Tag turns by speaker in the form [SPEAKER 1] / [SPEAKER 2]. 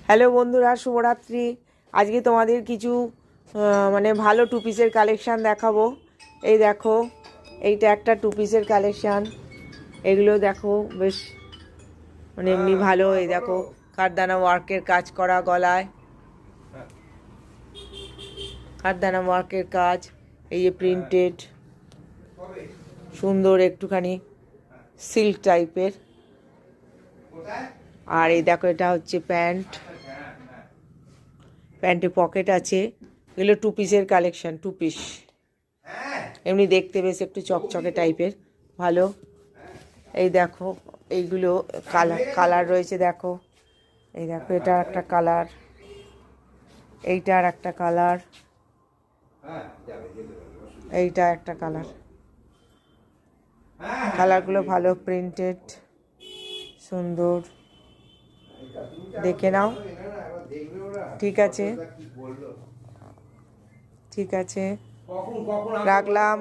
[SPEAKER 1] Hello বন্ধুরা, শুভরাত্রি। আজকে তোমাদের কিছু মানে ভালো টু পিসের কালেকশান দেখাবো। এই দেখো, এইটা একটা টু পিসের কালেকশান। এগুলো দেখো বেশ মানে এমনি ভালো। এই দেখো, কারদানা ওয়ার্কের কাজ করা গলায়, কারদানা ওয়ার্কের কাজ, এই যে প্রিন্টেড, সুন্দর একটুখানি সিল্ক টাইপের। আর এই দেখো, এটা হচ্ছে প্যান্ট, প্যান্টে পকেট আছে। এগুলো টু পিসের কালেকশন, টু পিস। এমনি দেখতে বেশ একটু চকচকে টাইপের, ভালো। এই দেখো, এইগুলো কালার কালার রয়েছে দেখো। এই দেখো, এটা একটা কালার, এইটার একটা কালার, এইটা একটা কালার। কালারগুলো ভালো, প্রিন্টেড, সুন্দর। দেখে নাও। ঠিক আছে, ঠিক আছে, রাখলাম।